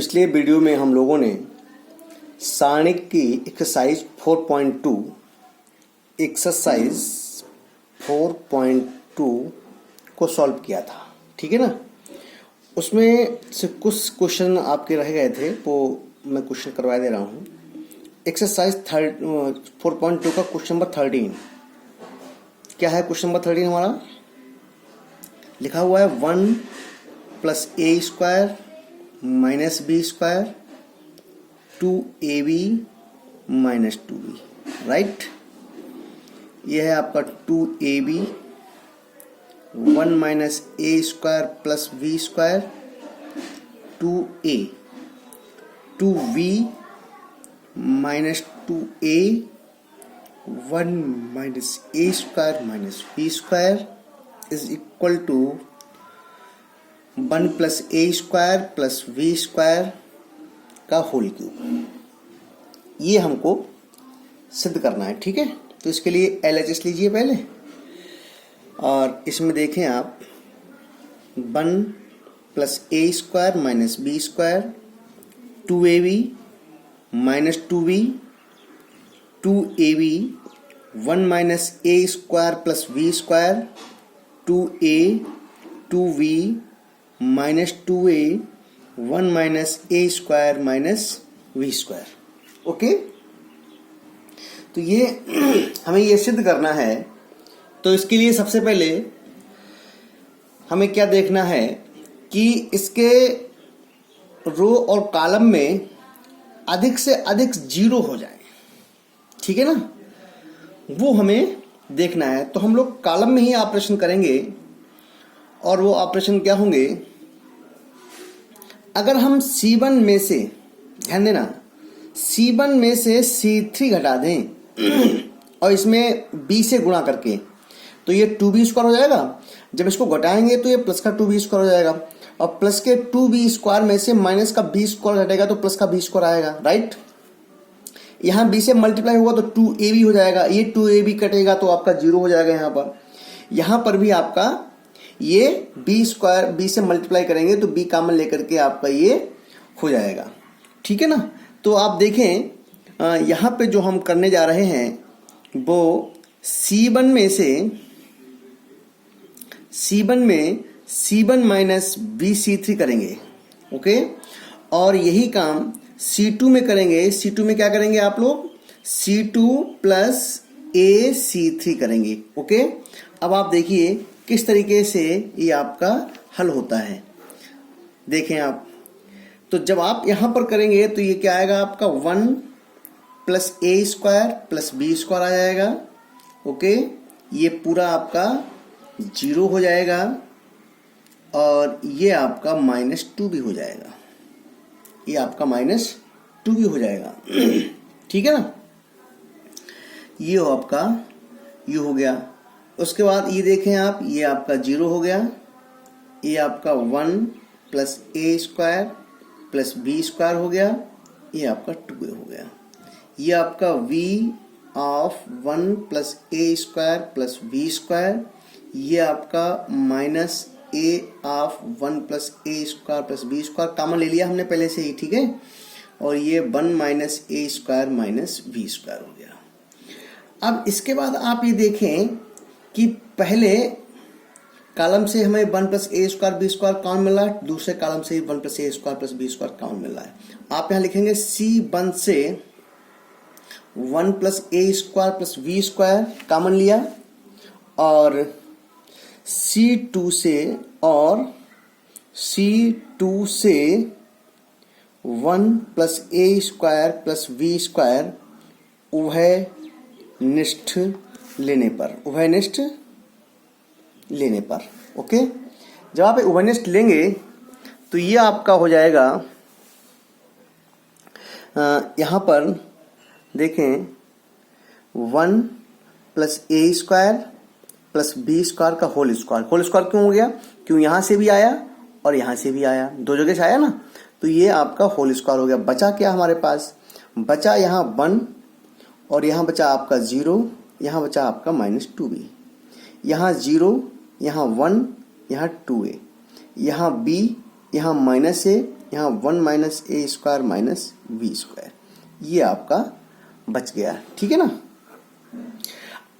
पिछले वीडियो में हम लोगों ने सारणिक की एक्सरसाइज 4.2 को सॉल्व किया था। ठीक है ना। उसमें से कुछ क्वेश्चन आपके रह गए थे, वो मैं क्वेश्चन करवा दे रहा हूँ। एक्सरसाइज 4.2 का क्वेश्चन नंबर 13 क्या है? क्वेश्चन नंबर 13 हमारा लिखा हुआ है 1 + a² - b² 2ab - 2b। Right, यह है आपका 2ab 1 - a² + b² 2a 2b - 2a 1 - a² - b² is equal to 1 + a² + b² का होल क्यूब। ये हमको सिद्ध करना है। ठीक है, तो इसके लिए LHS लीजिए पहले, और इसमें देखें आप 1 + a² - b² 2ab - 2b 2ab 1 - a² + b² 2a 2b - 2a 1 - a² - b²। Okay, तो ये हमें ये सिद्ध करना है। तो इसके लिए सबसे पहले हमें क्या देखना है कि इसके रो और कॉलम में अधिक से अधिक 0 हो जाए। ठीक है ना, वो हमें देखना है। तो हम लोग कॉलम में ही ऑपरेशन करेंगे, और वो ऑपरेशन क्या होंगे? अगर हम C1 में से, ध्यान देना, C1 में से C3 घटा दें और इसमें B से गुणा करके, तो ये 2b² हो जाएगा। जब इसको घटाएंगे तो ये प्लस का 2b² हो जाएगा, और प्लस के 2b² में से माइनस का b² घटेगा तो प्लस का b² आएगा। राइट, यहाँ b से मल्टीप्लाई होगा तो 2ab हो जाएगा, ये 2ab कटेगा तो आपका 0 हो जाएगा। यहाँ पर भी आपका ये b² से मल्टीप्लाई करेंगे तो b कॉमन लेकर के आपका ये हो जाएगा। ठीक है ना। तो आप देखें यहाँ पे जो हम करने जा रहे हैं वो C1 में C1 - bC3 करेंगे। ओके, और यही काम C2 में करेंगे। C2 में क्या करेंगे आप लोग? C2 + AC3 करेंगे। ओके, अब आप देखिए किस तरीके से ये आपका हल होता है। देखें आप, तो जब आप यहां पर करेंगे तो ये क्या आएगा आपका? 1 + a² + b² आ जाएगा। ओके, ये पूरा आपका 0 हो जाएगा, और ये आपका -2b हो जाएगा। ये आपका -2b हो जाएगा। ठीक है ना, ये हो आपका, ये हो गया। उसके बाद ये देखें आप, ये आपका 0 हो गया। ये आपका 1 + a² + b² हो गया। ये आपका 2a हो गया। ये आपका v of 1 + a² + b²। ये आपका -a of 1 + a² + b² common ले लिया हमने पहले से ही। ठीक है, और ये 1 - a² - b² हो गया। अब इसके बाद आप ये देखें कि पहले कॉलम से हमें 1 + a² b² कॉमन मिल रहा है, दूसरे कॉलम से 1 + a² + b² कॉमन मिल रहा है। आप यहाँ लिखेंगे C1 से 1 + a² + b² कॉमन लिया, और C2 से 1 + a² + b² उभयनिष्ठ लेने पर। ओके, जब आप उभयनिष्ठ लेंगे तो ये आपका हो जाएगा, यहाँ पर देखें 1 + a² + b² का होल स्क्वायर। होल स्क्वायर क्यों हो गया? क्यों यहाँ से भी आया और यहाँ से भी आया, दो जगह से आया ना, तो ये आपका होल स्क्वायर हो गया। बचा क्या हमारे पास? बचा यहाँ 1, और यहाँ बचा आपका 0, यहाँ बचा आपका -2b। यहाँ 0, यहाँ 1, यहाँ 2a, यहाँ b, यहाँ -a, यहाँ 1 माइनस ए स्क्वायर माइनस बी स्क्वायर, ये आपका बच गया, ठीक है ना।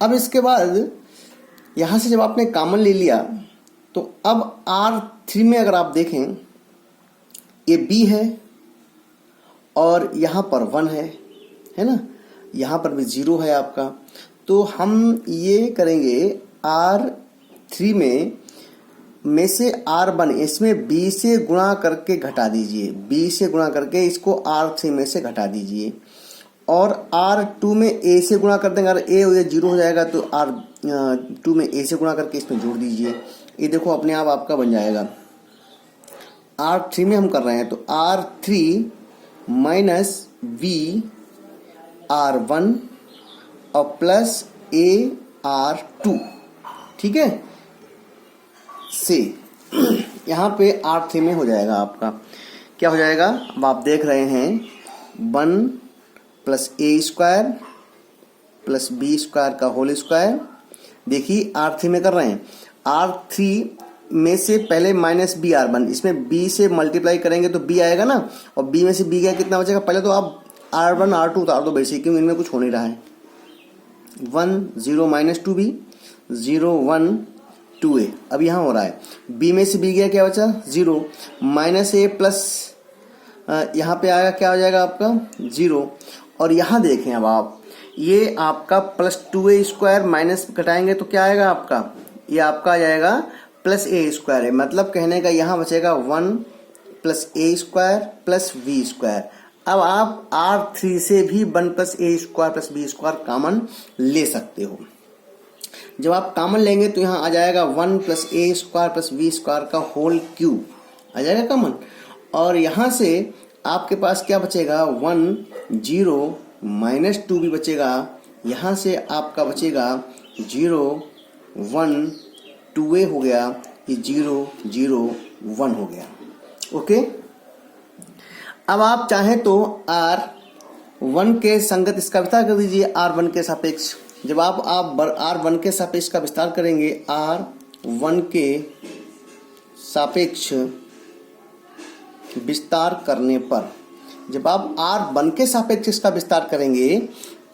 अब इसके बाद यहाँ से जब आपने कॉमन ले लिया तो अब R3 में अगर आप देखें ये B है और यहाँ पर 1 है ना, यहाँ पर भी 0 है आपका। तो हम ये करेंगे R3 में से R1 इसमें B से गुणा करके घटा दीजिए, B से गुणा करके इसको R3 में से घटा दीजिए, और R2 में A से गुणा कर देंगे। अगर A हो जाए 0 हो जाएगा तो R2 में A से गुणा करके इसमें जोड़ दीजिए, ये देखो अपने आप आपका बन जाएगा। R3 में हम कर रहे हैं तो R3 माइनस V R1 और प्लस A R2, ठीक है, से यहाँ पे R3 में हो जाएगा आपका क्या हो जाएगा, अब आप देख रहे हैं 1 plus a square plus b square का होल स्क्वायर। देखिए R3 में कर रहे हैं, R3 में से पहले माइनस बी R1, इसमें b से मल्टीप्लाई करेंगे तो b आएगा ना, और b में से b गया कितना बचेगा। पहले तो आप R1 R2 उतार दो बेसिक, क्योंकि इनमें कुछ हो नहीं रहा है। 1 0 माइनस 2b 0 1 2a, अब यहाँ हो रहा है b में से b गया क्या बचा 0, माइनस a प्लस यहाँ पे आएगा क्या हो जाएगा आपका 0, और यहाँ देखें अब आप ये आपका प्लस 2a स्क्वायर माइनस घटाएंगे तो क्या आएगा आपका, ये आपका आ जाएगा प्लस ए स्क्वायर है। मतलब कहने का यहाँ बचेगा 1 plus a square plus b square. अब आप R3 से भी 1 plus a square plus b square common ले सकते हो। जब आप कॉमन लेंगे तो यहाँ आ जाएगा 1 plus a square plus b square का होल क्यूब आ जाएगा कॉमन, और यहाँ से आपके पास क्या बचेगा 1 0 माइनस 2 भी बचेगा, यहाँ से आपका बचेगा 0 1 2a हो गया, ये 0 0 1 हो गया। ओके, अब आप चाहें तो R1 के संगत इसका विस्तार कर दीजिए R1 के सापेक्ष। जब आप R1 के सापेक्ष का विस्तार करेंगे, R1 के सापेक्ष विस्तार करने पर जब आप R1 के सापेक्ष इसका विस्तार करेंगे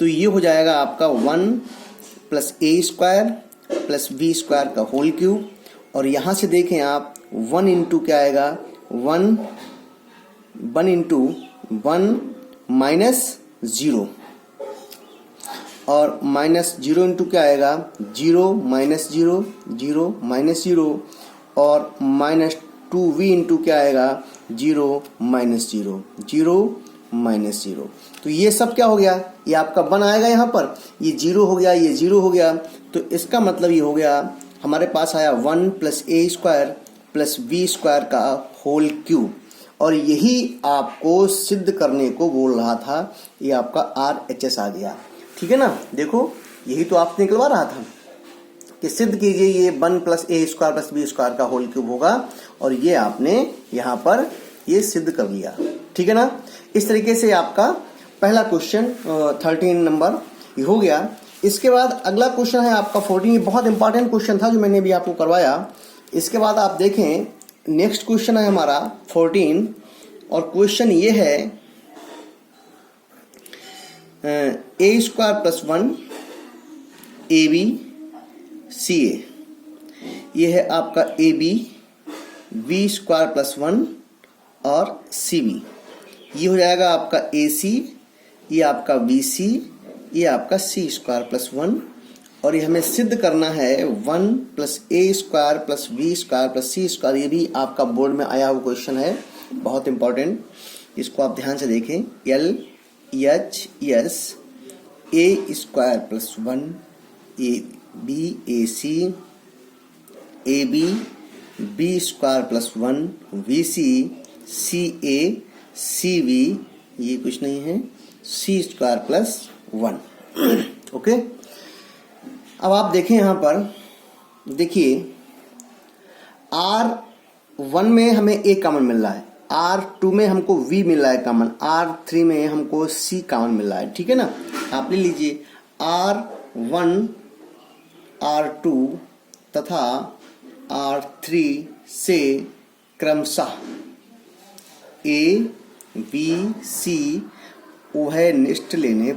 तो ये हो जाएगा आपका 1 plus a square plus b square का होल क्यूब, और यहाँ से देखें आप 1 इंटू क्या आएगा 1 इंटू 1 माइनस 0, और माइनस 0 इंटू क्या आएगा 0 माइनस 0 0 माइनस 0, और माइनस 2v इंटू क्या आएगा 0 माइनस 0 0 माइनस 0। तो ये सब क्या हो गया, ये आपका 1 आएगा, यहाँ पर ये 0 हो गया, ये 0 हो गया। तो इसका मतलब ये हो गया हमारे पास आया 1 plus a square plus b square का होल क्यूब, और यही आपको सिद्ध करने को बोल रहा था। ये आपका RHS आ गया, ठीक है ना। देखो यही तो आपने निकलवा रहा था कि सिद्ध कीजिए ये 1 plus a square plus b square का होल क्यूब होगा, और ये आपने यहाँ पर ये सिद्ध कर लिया, ठीक है ना। इस तरीके से आपका पहला क्वेश्चन 13 नंबर ये हो गया। इसके बाद अगला क्वेश्चन है आपका 14, ये बहुत इंपॉर्टेंट क्वेश्चन था जो मैंने भी आपको करवाया। इसके बाद आप देखें नेक्स्ट क्वेश्चन है हमारा 14, और क्वेश्चन ये है a square plus 1 A b c a, ये है आपका a B B square plus 1 और सी बी, ये हो जाएगा आपका ए सी, ये आपका बी सी, ये आपका सी स्क्वायर प्लस 1, और ये हमें सिद्ध करना है 1 plus a square plus b square plus c square. ये भी आपका बोर्ड में आया हुआ क्वेश्चन है, बहुत इंपॉर्टेंट, इसको आप ध्यान से देखें। L H S A square plus 1 A B A C A B B square plus 1 B C C A C B, ये कुछ नहीं है, सी स्क्वायर प्लस 1। ओके, अब आप देखें यहाँ पर, देखिए R1 में हमें A कॉमन मिल रहा है, R2 में हमको V मिल रहा है कॉमन, R3 में हमको C कॉमन मिल रहा है, ठीक है ना। आप ले लीजिए R1 R2 तथा R3 से क्रमशः ए बी सी उभयनिष्ठ लेने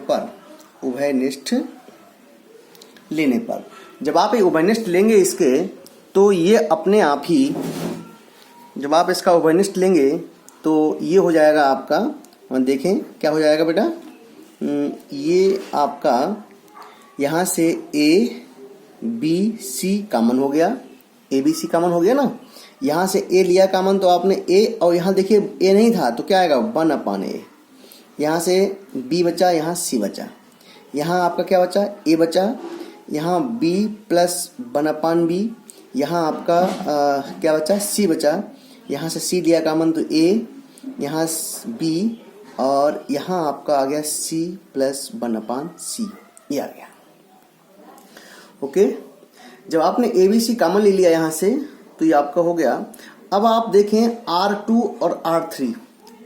पर जब आप ये उभयनिष्ठ लेंगे इसके, तो ये अपने आप ही, जब आप इसका उभयनिष्ठ लेंगे तो ये हो जाएगा आपका, देखें क्या हो जाएगा बेटा, ये आपका यहाँ से ए बी सी कामन हो गया, ए बी सी कामन हो गया ना। यहाँ से ए लिया कामन तो आपने ए, और यहाँ देखिए ए नहीं था तो क्या आएगा 1/a। यहाँ से बी बचा, यहाँ सी बचा, यहाँ आपका क्या बचा ए बचा, यहाँ b प्लस 1/b, यहाँ आपका क्या बचा सी बचा, यहाँ से सी लिया कामन तो a, यहाँ b, और यहाँ आपका आ गया c प्लस 1/c, ये आ गया। ओके, जब आपने ए बी सी कामन ले लिया यहाँ से तो ये आपका हो गया। अब आप देखें R2 और R3,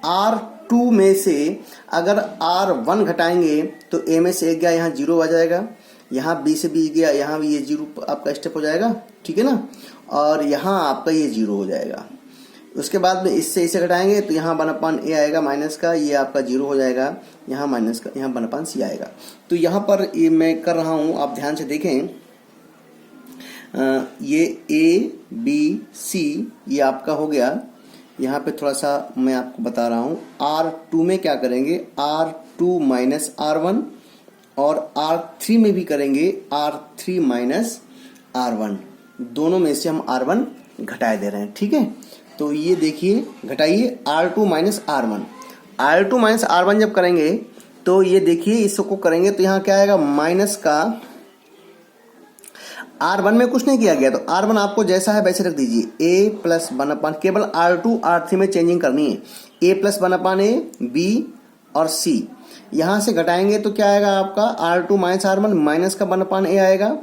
R2 में से अगर R1 घटाएंगे तो A में से 1 गया, यहाँ 0 आ जाएगा, यहाँ B से B गया, यहाँ भी ये 0 आपका स्टेप हो जाएगा, ठीक है ना, और यहाँ आपका ये 0 हो जाएगा। उसके बाद में इससे इसे घटाएंगे तो यहाँ 1/a आएगा माइनस का, ये आपका 0 हो जाएगा, यहाँ माइनस का, यहाँ 1/c आएगा। तो यहाँ पर ये मैं कर रहा हूँ, आप ध्यान से देखें, ये ए बी सी ये आपका हो गया। यहाँ पे थोड़ा सा मैं आपको बता रहा हूँ, R2 में क्या करेंगे, R2 माइनस R1, और R3 में भी करेंगे R3 माइनस R1, दोनों में से हम R1 घटाए दे रहे हैं, ठीक है। तो ये देखिए घटाइए R2 minus R1, R2 minus R1 जब करेंगे तो ये देखिए इसको करेंगे तो यहाँ क्या आएगा माइनस का, R1 में कुछ नहीं किया गया तो R1 आपको जैसा है वैसे रख दीजिए, a प्लस 1/, केवल R2 R3 में चेंजिंग करनी है, a प्लस 1/a b और c। यहाँ से घटाएंगे तो क्या आएगा आपका R2 माइनस R1, माइनस का 1/a आएगा,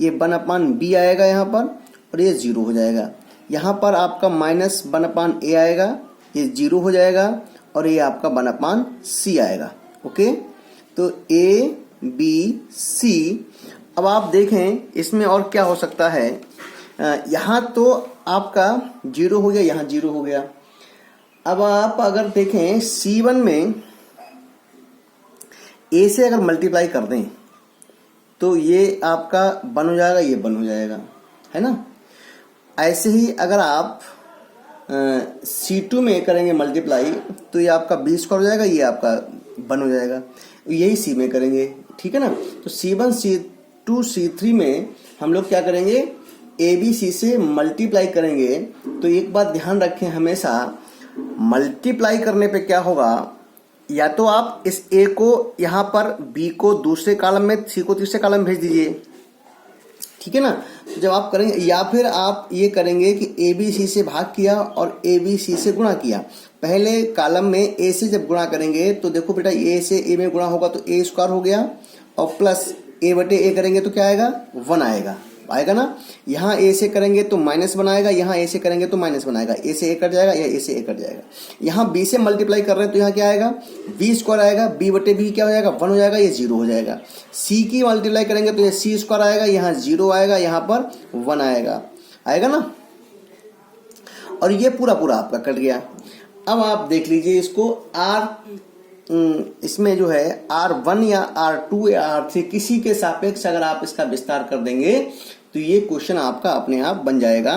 ये 1/b आएगा यहाँ पर, और ये 0 हो जाएगा। यहाँ पर आपका माइनस 1/a आएगा, ये 0 हो जाएगा, और ये आपका 1/c आएगा। ओके, तो a b c। अब आप देखें इसमें और क्या हो सकता है, यहाँ तो आपका 0 हो गया, यहाँ 0 हो गया। अब आप अगर देखें C1 में A से अगर मल्टीप्लाई कर दें तो ये आपका 1 हो जाएगा, ये 1 हो जाएगा, है ना। ऐसे ही अगर आप C2 में करेंगे मल्टीप्लाई तो ये आपका B² हो जाएगा, ये आपका 1 हो जाएगा। यही C में करेंगे, ठीक है ना। तो C1 C2 C3 में हम लोग क्या करेंगे, ABC से मल्टीप्लाई करेंगे। तो एक बात ध्यान रखें, हमेशा मल्टीप्लाई करने पे क्या होगा, या तो आप इस A को यहाँ पर, B को दूसरे कॉलम में, C को तीसरे कॉलम में भेज दीजिए, ठीक है ना। जब आप करेंगे, या फिर आप ये करेंगे कि ABC से भाग किया और ABC से गुणा किया। पहले कॉलम में A से जब गुणा करेंगे तो देखो बेटा, A से A में गुणा होगा तो A² हो गया, और प्लस A/A करेंगे तो क्या आएगा 1 आएगा ना। यहाँ A से करेंगे तो -1 आएगा, यहाँ A से करेंगे तो -1 आएगा, A से A कट जाएगा, या A से A कट जाएगा। यहाँ B से मल्टीप्लाई कर रहे हैं तो यहाँ क्या आएगा B² आएगा, B/B क्या हो जाएगा 1 हो जाएगा, ये 0 हो जाएगा। C की मल्टीप्लाई करेंगे तो ये C² आएगा, यहाँ 0 आएगा, यहाँ पर 1 आएगा ना। और ये पूरा आपका कट गया। अब आप देख लीजिए इसको, इसमें जो है R1 या R2 या R3 किसी के सापेक्ष अगर आप इसका विस्तार कर देंगे तो ये क्वेश्चन आपका अपने आप बन जाएगा।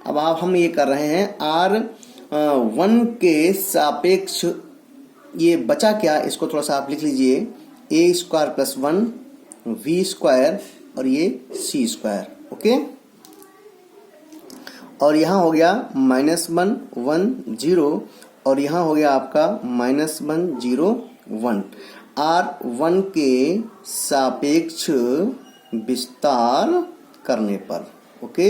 अब हम ये कर रहे हैं R1 के सापेक्ष, ये बचा क्या, इसको थोड़ा सा आप लिख लीजिए, A² + 1 V² और ये C²। ओके, और यहाँ हो गया -1 1 0, और यहाँ हो गया आपका -1 0 1। R1 के सापेक्ष विस्तार करने पर, ओके,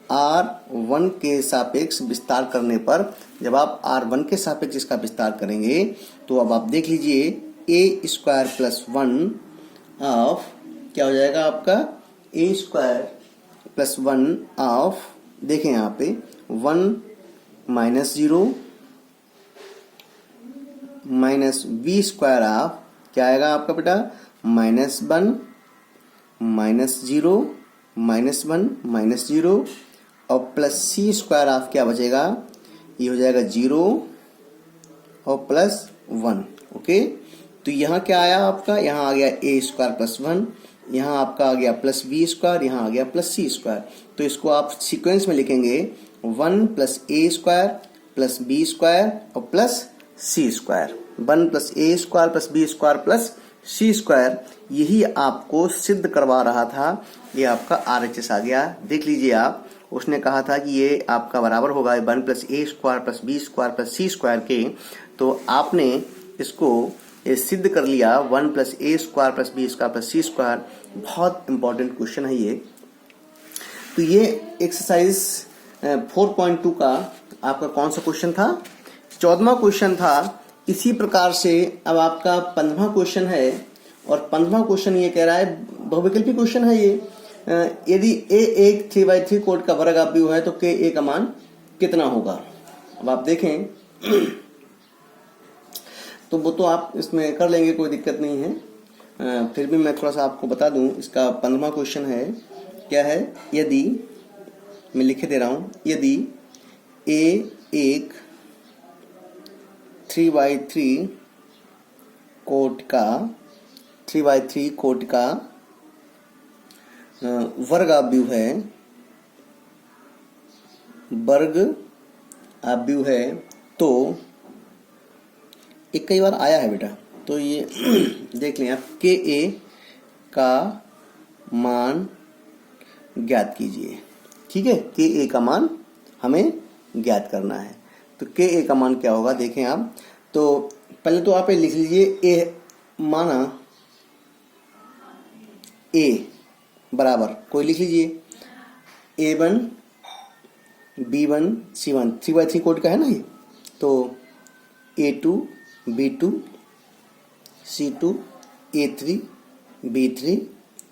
R1 के सापेक्ष विस्तार करने पर, जब आप R1 के सापेक्ष इसका विस्तार करेंगे तो अब आप देख लीजिए A² + 1 ऑफ क्या हो जाएगा आपका A² + 1 ऑफ, देखें यहाँ पे 1 -0 माइनस V² ऑफ क्या आएगा आपका बेटा -1 -0 -1 -0, और प्लस C² ऑफ क्या बचेगा, ये हो जाएगा 0 और प्लस 1। ओके, तो यहाँ क्या आया आपका, यहाँ आ गया ए स्क्वायर प्लस 1, यहाँ आपका आ गया प्लस बी स्क्वायर, यहाँ आ गया प्लस सी स्क्वायर। तो इसको आप सीक्वेंस में लिखेंगे 1 plus a square plus b square और plus c square. 1 plus a square plus b square plus c square, यही आपको सिद्ध करवा रहा था। ये आपका RHS आ गया। देख लीजिए आप, उसने कहा था कि ये आपका बराबर होगा 1 plus a square plus b square plus c square के। तो आपने इसको सिद्ध कर लिया 1 plus a square plus b square plus c square. बहुत इंपॉर्टेंट क्वेश्चन है ये। तो ये एक्सरसाइज 4.2 का आपका कौन सा क्वेश्चन था, 14वां क्वेश्चन था। इसी प्रकार से अब आपका 15वां क्वेश्चन है, और 15वां क्वेश्चन ये कह रहा है, बहुविकल्पी क्वेश्चन है ये। यदि ए एक 3/3 कोट का वर्ग अवयव है तो के ए का मान कितना होगा। अब आप देखें तो वो तो आप इसमें कर लेंगे, कोई दिक्कत नहीं है। फिर भी मैं थोड़ा सा आपको बता दूं, इसका 15वां क्वेश्चन है, क्या है, यदि मैं लिखे दे रहा हूं, यदि ए एक 3/3 कोट का वर्ग अवयव है, तो एक कई बार आया है बेटा, तो ये देख लें आप, के ए का मान ज्ञात कीजिए। ठीक है, के ए का मान हमें ज्ञात करना है। तो के ए का मान क्या होगा देखें आप। तो पहले तो आप ये लिख लीजिए, ए माना ए बराबर, कोई लिख लीजिए A1 B1 C1, 3/3 कोड का है ना ये। तो A2 B2 C2 A3 B3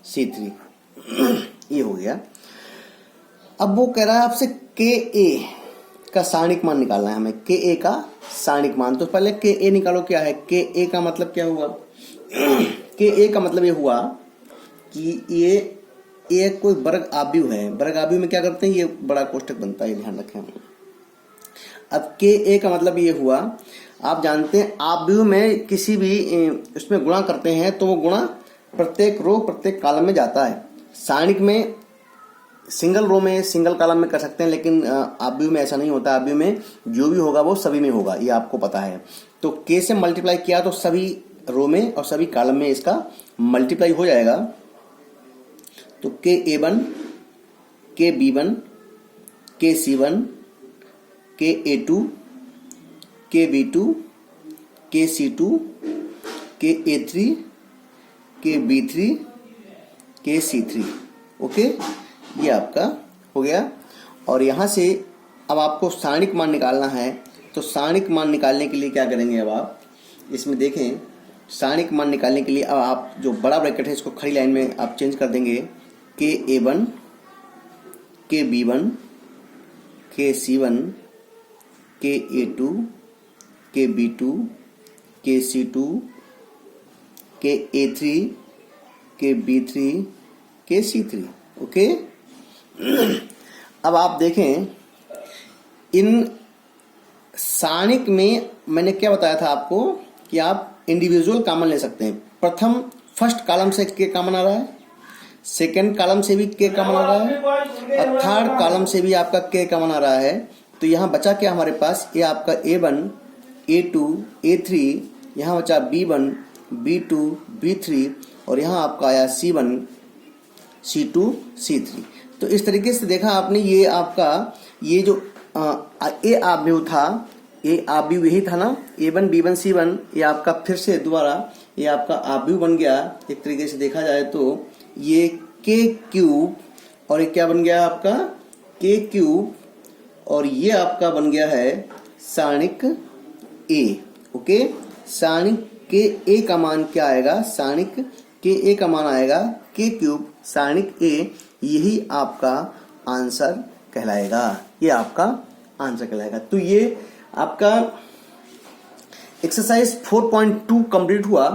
C3 ये हो गया। अब वो कह रहा है आपसे के ए का सारणिक मान निकालना है हमें, के ए का सारणिक मान। तो पहले के ए निकालो। क्या है के ए का मतलब, क्या हुआ के ए का मतलब ये हुआ कि ये एक कोई वर्ग अवयव है। वर्ग अवयव में क्या करते हैं, ये बड़ा कोष्ठक बनता है, ध्यान रखें। अब के ए का मतलब ये हुआ, आप जानते हैं अवयव में किसी भी उसमें गुणा करते हैं तो वो गुणा प्रत्येक रो प्रत्येक कॉलम में जाता है। सारणिक में सिंगल रो में सिंगल कॉलम में कर सकते हैं, लेकिन अवयव में ऐसा नहीं होता। अवयव में जो भी होगा वो सभी में होगा, ये आपको पता है। तो के से मल्टीप्लाई किया तो सभी रो में और सभी कॉलम में इसका मल्टीप्लाई हो जाएगा। तो के A1 के B1 के C1 के A2 के B2 के C2 के A3 के B3 के C3। ओके, ये आपका हो गया। और यहाँ से अब आपको सारणिक मान निकालना है। तो सारणिक मान निकालने के लिए क्या करेंगे, अब आप इसमें देखें, सारणिक मान निकालने के लिए अब आप जो बड़ा ब्रैकेट है इसको खड़ी लाइन में आप चेंज कर देंगे। के A1 के B1 के C1 के A2 के B2 के C2 के A3 के B3 के C3। ओके, अब आप देखें इन सारणिक में मैंने क्या बताया था आपको कि आप इंडिविजुअल कॉमन ले सकते हैं। प्रथम फर्स्ट कॉलम से के कॉमन आ रहा है, सेकेंड कॉलम से भी के कॉमन आ रहा है, और थर्ड कॉलम से भी आपका के कॉमन आ रहा है। तो यहाँ बचा क्या हमारे पास, ये आपका A1 A2 A3, यहाँ बचा B1 B2 B3, और यहाँ आपका आया C1 C2 C3। तो इस तरीके से देखा आपने, ये आपका ये जो ए अवयव था, ये अवयव यही था ना, A1 B1 C1, ये आपका फिर से दोबारा ये आपका अवयव बन गया। एक तरीके से देखा जाए तो ये के क्यूब, और ये क्या बन गया आपका के क्यूब, और ये आपका बन गया है सारणिक ए। ओके, सारणिक के ए का मान क्या आएगा, सारणिक के ए का मान आएगा के क्यूब सारणिक ए। यही आपका आंसर कहलाएगा, ये आपका आंसर कहलाएगा। तो ये आपका एक्सरसाइज 4.2 कंप्लीट हुआ।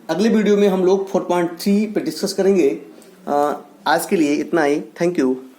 अगले वीडियो में हम लोग 4.3 पे डिस्कस करेंगे। आज के लिए इतना ही। Thank you.